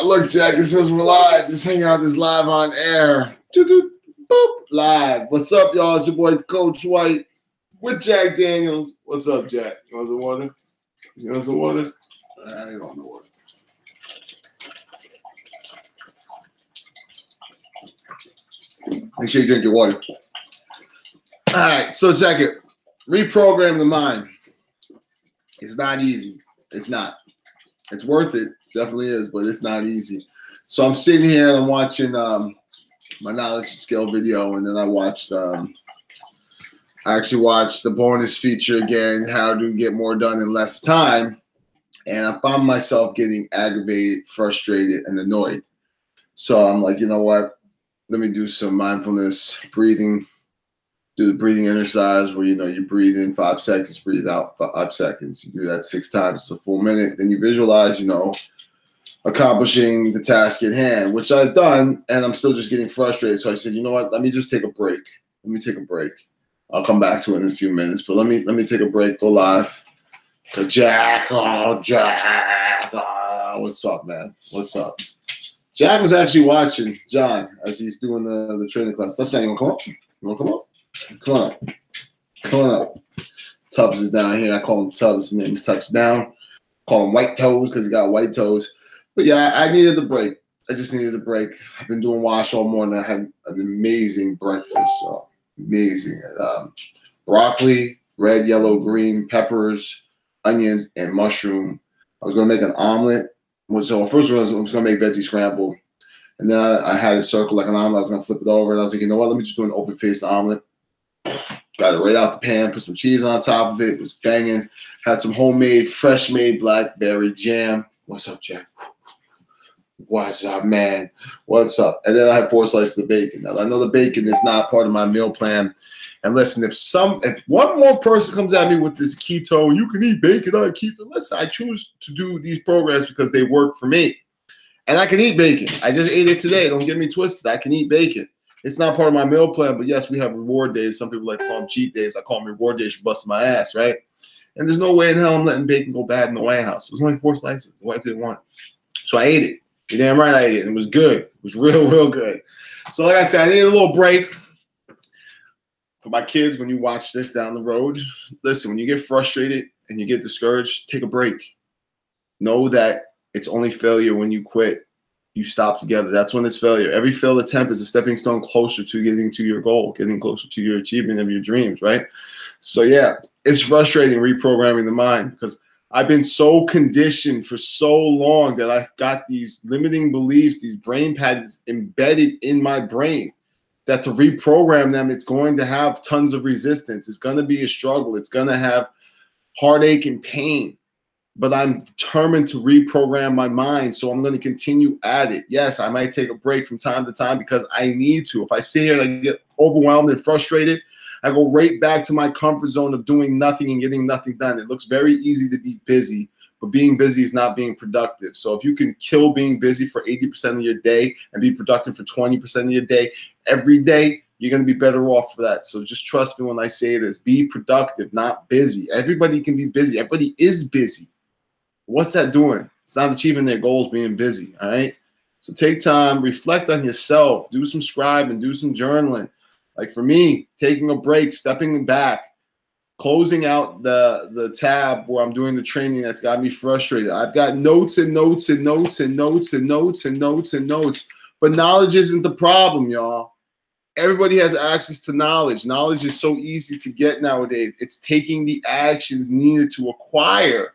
Look, Jack, it says we're live. This hangout is live on air. Boop, live. What's up, y'all? It's your boy, Coach White, with Jack Daniels. What's up, Jack? You want some water? You want some water? I don't know water. Make sure you drink your water. All right, so check it. Reprogram the mind. It's not easy. It's not. It's worth it. Definitely is, but it's not easy. So I'm sitting here and I'm watching my knowledge and skill video, and then I actually watched the bonus feature again, how to get more done in less time. And I found myself getting aggravated, frustrated, and annoyed. So I'm like, you know what? Let me do some mindfulness breathing. Do the breathing exercise where, you breathe in 5 seconds, breathe out 5 seconds. You do that 6 times, it's a full minute. Then you visualize, accomplishing the task at hand, which I've done, and I'm still just getting frustrated. So I said, you know what? Let me just take a break. Let me take a break. I'll come back to it in a few minutes, but let me take a break, go live. Jack, what's up, man? What's up? Jack was actually watching John as he's doing the training class. Touchdown, you want to come up? You want to come up? Come on up. Come on up. Tubbs is down here. I call him Tubbs. His name is Touchdown. Call him White Toes because he got white toes. But yeah, I needed a break. I just needed a break. I've been doing wash all morning. I had an amazing breakfast. So amazing. Broccoli, red, yellow, green, peppers, onions, and mushroom. I was going to make an omelet. So first of all, I was going to make veggie scramble. And then I had it circled like an omelet. I was going to flip it over. And I was like, you know what? Let me just do an open-faced omelet. Got it right out the pan. Put some cheese on top of it. It was banging. Had some homemade, fresh-made blackberry jam. What's up, Jack? What's up, man? What's up? And then I had 4 slices of bacon. Now, I know the bacon is not part of my meal plan. And listen, if one more person comes at me with this keto, you can eat bacon on keto. Listen, I choose to do these programs because they work for me. And I can eat bacon. I just ate it today. Don't get me twisted. I can eat bacon. It's not part of my meal plan, but yes, we have reward days. Some people like to call them cheat days. I call them reward days for busting my ass, right? And there's no way in hell I'm letting bacon go bad in the White House. There's only 4 slices. The wife didn't want it. So I ate it. You're damn right I ate it. And it was good. It was real, real good. So like I said, I needed a little break. For my kids, when you watch this down the road, listen, when you get frustrated and you get discouraged, take a break. Know that it's only failure when you quit. You stop together. That's when it's failure. Every failed attempt is a stepping stone closer to getting to your goal, getting closer to your achievement of your dreams, right? So yeah, it's frustrating reprogramming the mind because I've been so conditioned for so long that I've got these limiting beliefs, these brain patterns embedded in my brain that to reprogram them, it's going to have tons of resistance. It's going to be a struggle. It's going to have heartache and pain. But I'm determined to reprogram my mind, so I'm going to continue at it. Yes, I might take a break from time to time because I need to. If I sit here and I get overwhelmed and frustrated, I go right back to my comfort zone of doing nothing and getting nothing done. It looks very easy to be busy, but being busy is not being productive. So if you can kill being busy for 80% of your day and be productive for 20% of your day every day, you're going to be better off for that. So just trust me when I say this. Be productive, not busy. Everybody can be busy. Everybody is busy. What's that doing? It's not achieving their goals being busy, all right? So take time, reflect on yourself, do some scribing, do some journaling. Like for me, taking a break, stepping back, closing out the tab where I'm doing the training that's got me frustrated. I've got notes and notes and notes and notes and notes and notes and notes, but knowledge isn't the problem, y'all. Everybody has access to knowledge. Knowledge is so easy to get nowadays. It's taking the actions needed to acquire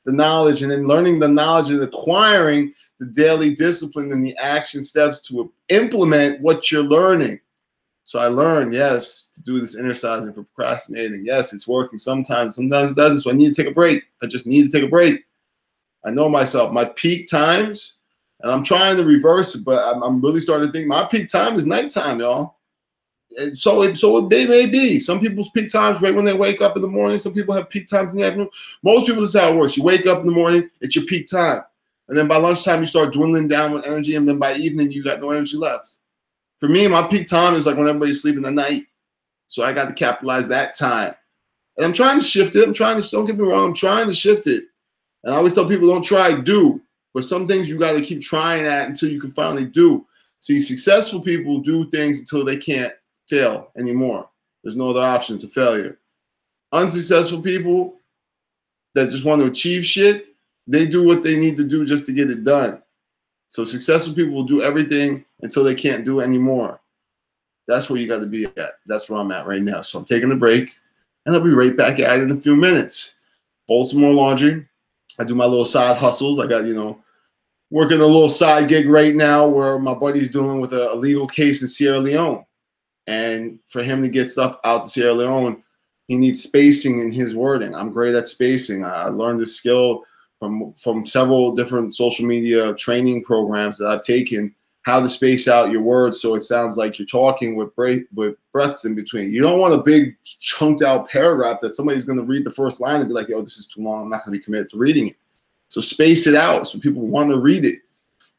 the knowledge and then learning the knowledge and acquiring the daily discipline and the action steps to implement what you're learning. So I learned, yes, to do this exercising for procrastinating. Yes, it's working sometimes. Sometimes it doesn't. So I need to take a break. I just need to take a break. I know myself. My peak times, and I'm trying to reverse it, but I'm really starting to think my peak time is nighttime, y'all. And so it may be. Some people's peak times right when they wake up in the morning. Some people have peak times in the afternoon. Most people, this is how it works. You wake up in the morning, it's your peak time. And then by lunchtime, you start dwindling down with energy. And then by evening, you got no energy left. For me, my peak time is like when everybody's sleeping at night. So I got to capitalize that time. And I'm trying to shift it. Don't get me wrong, I'm trying to shift it. And I always tell people, don't try, do. But some things you got to keep trying at until you can finally do. See, successful people do things until they can't fail anymore. There's no other option to failure. Unsuccessful people that just want to achieve shit, they do what they need to do just to get it done. So successful people will do everything until they can't do anymore. That's where you got to be at. That's where I'm at right now. So I'm taking a break, and I'll be right back at it in a few minutes. Fold some more laundry. I do my little side hustles. I got, working a little side gig right now where my buddy's doing with a legal case in Sierra Leone. And for him to get stuff out to Sierra Leone, he needs spacing in his wording. I'm great at spacing. I learned this skill from several different social media training programs that I've taken, how to space out your words so it sounds like you're talking with breaths in between. You don't want a big chunked out paragraph that somebody's going to read the first line and be like, yo, this is too long. I'm not going to be committed to reading it. So space it out so people want to read it.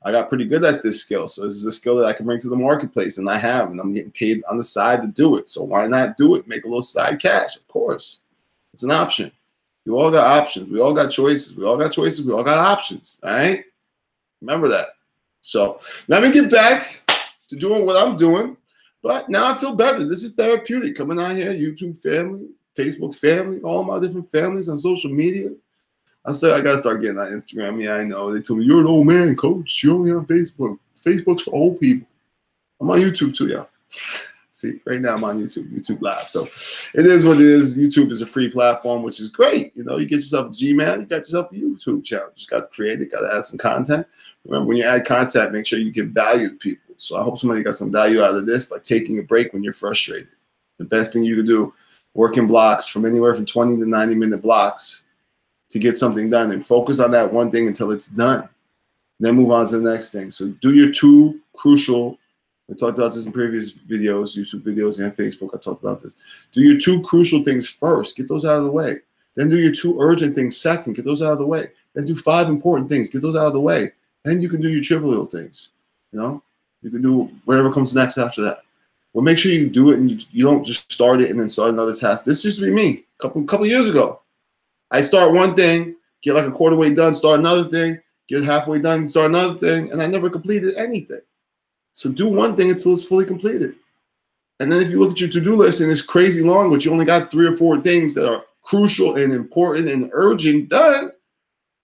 I got pretty good at this skill. So this is a skill that I can bring to the marketplace, and I have, and I'm getting paid on the side to do it. So why not do it? Make a little side cash, of course. It's an option. You all got options. We all got choices. We all got choices. We all got options. All right? Remember that. So let me get back to doing what I'm doing. But now I feel better. This is therapeutic. Coming out here, YouTube family, Facebook family, all my different families on social media. I said I gotta start getting on Instagram. Yeah, I know. They told me you're an old man, coach. You're only on Facebook. Facebook's for old people. I'm on YouTube too, y'all. See, right now I'm on YouTube Live. So it is what it is. YouTube is a free platform, which is great. You get yourself a Gmail, you got yourself a YouTube channel. You just got to create it, got to add some content. Remember, when you add content, make sure you give value to people. So I hope somebody got some value out of this by taking a break when you're frustrated. The best thing you can do, work in blocks from anywhere from 20 to 90-minute blocks to get something done, and focus on that one thing until it's done. Then move on to the next thing. So do your two crucial, I talked about this in previous videos, YouTube videos and Facebook, I talked about this. Do your two crucial things first, get those out of the way. Then do your two urgent things second, get those out of the way. Then do 5 important things, get those out of the way. Then you can do your trivial things. You can do whatever comes next after that. Well, make sure you do it and you don't just start it and then start another task. This used to be me a couple years ago. I start one thing, get like a quarter way done, start another thing, get halfway done, start another thing, and I never completed anything. So do one thing until it's fully completed. And then if you look at your to-do list and it's crazy long, but you only got 3 or 4 things that are crucial and important and urgent done,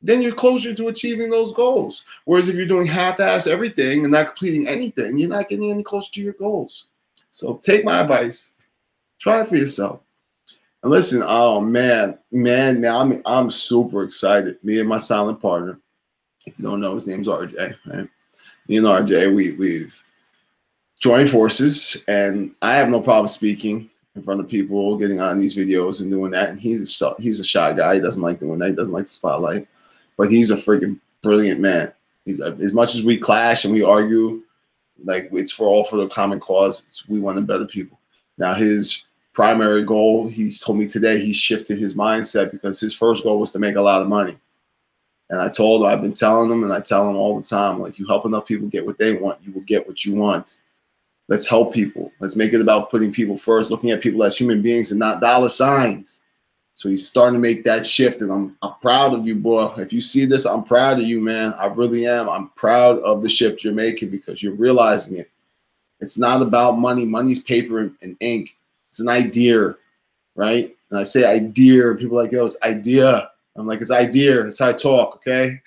then you're closer to achieving those goals. Whereas if you're doing half-ass everything and not completing anything, you're not getting any closer to your goals. So take my advice, try it for yourself. And listen, oh man, I'm super excited. Me and my silent partner, if you don't know, his name's RJ, right? Me and RJ, we've joined forces, and I have no problem speaking in front of people, getting on these videos and doing that. And he's a shy guy. He doesn't like doing that. He doesn't like the spotlight, but he's a freaking brilliant man. As much as we clash and we argue, like it's all for the common cause. We want to better people. Now his primary goal, he told me today, he shifted his mindset because his first goal was to make a lot of money. And I told him, I've been telling him, and I tell him all the time, like, you help enough people get what they want, you will get what you want. Let's help people. Let's make it about putting people first, looking at people as human beings and not dollar signs. So he's starting to make that shift, and I'm proud of you, boy. If you see this, I'm proud of you, man. I really am. I'm proud of the shift you're making because you're realizing it. It's not about money. Money's paper and ink. It's an idea, right? And I say idea, people are like, yo, it's idea. I'm like, it's idea. It's how I talk, okay?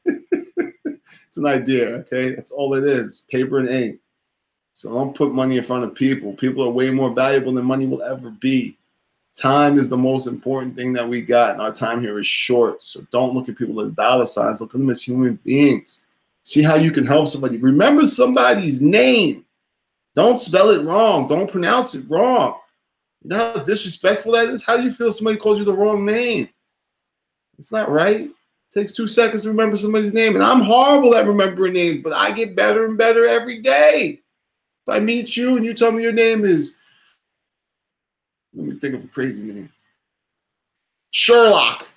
It's an idea, okay? That's all it is, paper and ink. So don't put money in front of people. People are way more valuable than money will ever be. Time is the most important thing that we got, and our time here is short. So don't look at people as dollar signs. Look at them as human beings. See how you can help somebody. Remember somebody's name. Don't spell it wrong. Don't pronounce it wrong. You know how disrespectful that is? How do you feel if somebody calls you the wrong name? It's not right. It takes 2 seconds to remember somebody's name. And I'm horrible at remembering names, but I get better and better every day. If I meet you and you tell me your name is, let me think of a crazy name. Sherlock.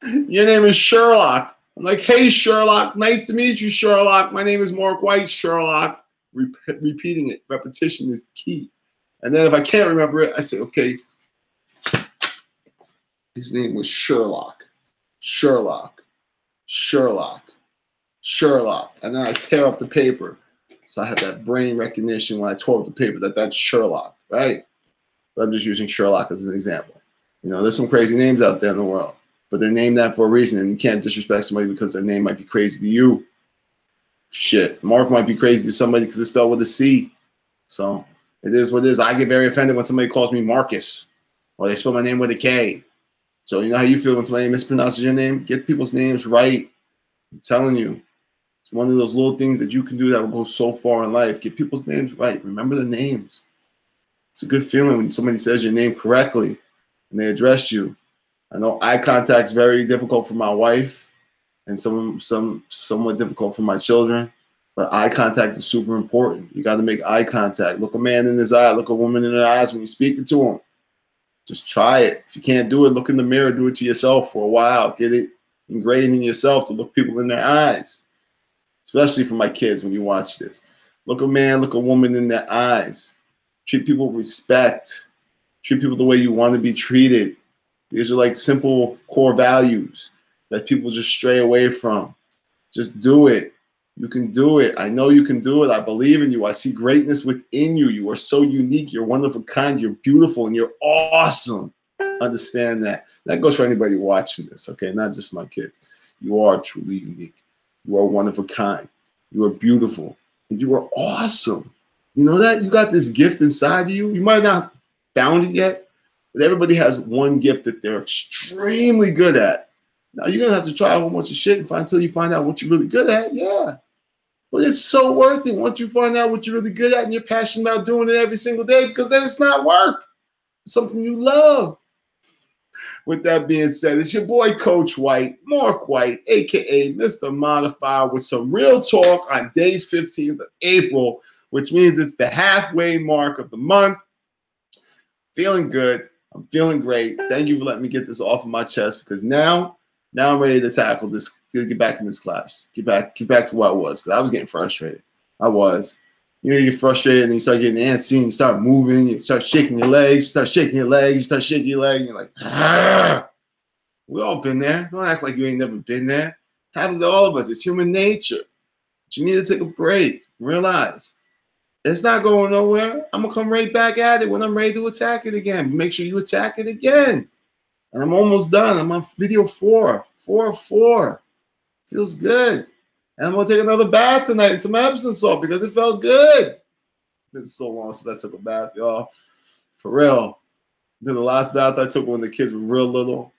Your name is Sherlock. I'm like, hey, Sherlock. Nice to meet you, Sherlock. My name is Mark White, Sherlock. Repeating it. Repetition is key. And then if I can't remember it, I say, okay, his name was Sherlock. Sherlock. Sherlock. Sherlock. And then I tear up the paper. So I have that brain recognition when I tore up the paper that's Sherlock, right? But I'm just using Sherlock as an example. You know, there's some crazy names out there in the world, but they're named that for a reason, and you can't disrespect somebody because their name might be crazy to you. Shit, Mark might be crazy to somebody because it's spelled with a C. So it is what it is. I get very offended when somebody calls me Marcus or they spell my name with a K. So you know how you feel when somebody mispronounces your name? Get people's names right. I'm telling you. It's one of those little things that you can do that will go so far in life. Get people's names right. Remember the names. It's a good feeling when somebody says your name correctly and they address you. I know eye contact is very difficult for my wife and somewhat difficult for my children, but eye contact is super important. You got to make eye contact. Look a man in his eye. Look a woman in their eyes when you're speaking to them. Just try it. If you can't do it, look in the mirror. Do it to yourself for a while. Get it ingrained in yourself to look people in their eyes, especially for my kids when you watch this. Look a man, look a woman in their eyes. Treat people with respect. Treat people the way you want to be treated. These are like simple core values that people just stray away from. Just do it. You can do it. I know you can do it. I believe in you. I see greatness within you. You are so unique. You're one of a kind. You're beautiful and you're awesome. Understand that. That goes for anybody watching this, okay? Not just my kids. You are truly unique. You are one of a kind. You are beautiful and you are awesome. You know that? You got this gift inside of you. You might not found it yet, but everybody has one gift that they're extremely good at. Now you're gonna have to try a whole bunch of shit until you find out what you're really good at. Yeah, but it's so worth it once you find out what you're really good at and you're passionate about doing it every single day, because then it's not work. It's something you love. With that being said, it's your boy Coach White, Mark White, aka Mr. Modifier, with some real talk on day 15th of April, which means it's the halfway mark of the month. Feeling good. I'm feeling great. Thank you for letting me get this off of my chest, because now I'm ready to tackle this, to get back in this class. Get back to what I was, because I was getting frustrated. I was. You know, you get frustrated and you start getting antsy and you start moving, you start shaking your legs, you start shaking your legs, and you're like, ah. We all been there. Don't act like you ain't never been there. It happens to all of us. It's human nature. But you need to take a break. Realize it's not going nowhere. I'm going to come right back at it when I'm ready to attack it again. Make sure you attack it again. And I'm almost done. I'm on video 4. 4 of 4. Feels good. And I'm going to take another bath tonight in some Epsom salt because it felt good. It's been so long since I took a bath, y'all. For real. The last bath I took when the kids were real little.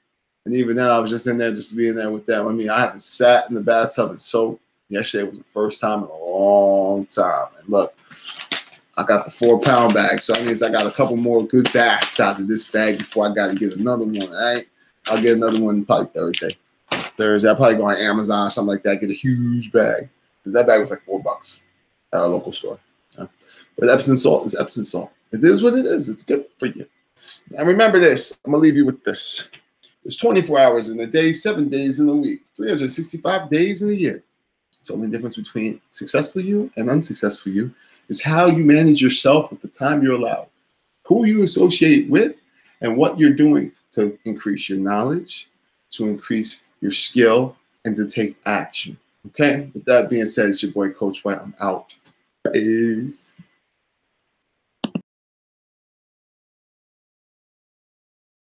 And even then, I was just in there just being there with them. I mean, I haven't sat in the bathtub and soaked. Yesterday was the first time in a long time. And look, I got the 4-pound bag. So that means I got a couple more good baths out of this bag before I got to get another one, all right? I'll get another one probably Thursday. I'll probably go on Amazon or something like that, get a huge bag. Because that bag was like $4 at our local store. Yeah. But Epsom salt is Epsom salt. It is what it is. It's good for you. And remember this. I'm going to leave you with this. There's 24 hours in a day, 7 days in a week, 365 days in a year. The only difference between successful you and unsuccessful you is how you manage yourself with the time you're allowed, who you associate with, and what you're doing to increase your knowledge, to increase your skill, and to take action. Okay? With that being said, it's your boy Coach White. I'm out. Peace.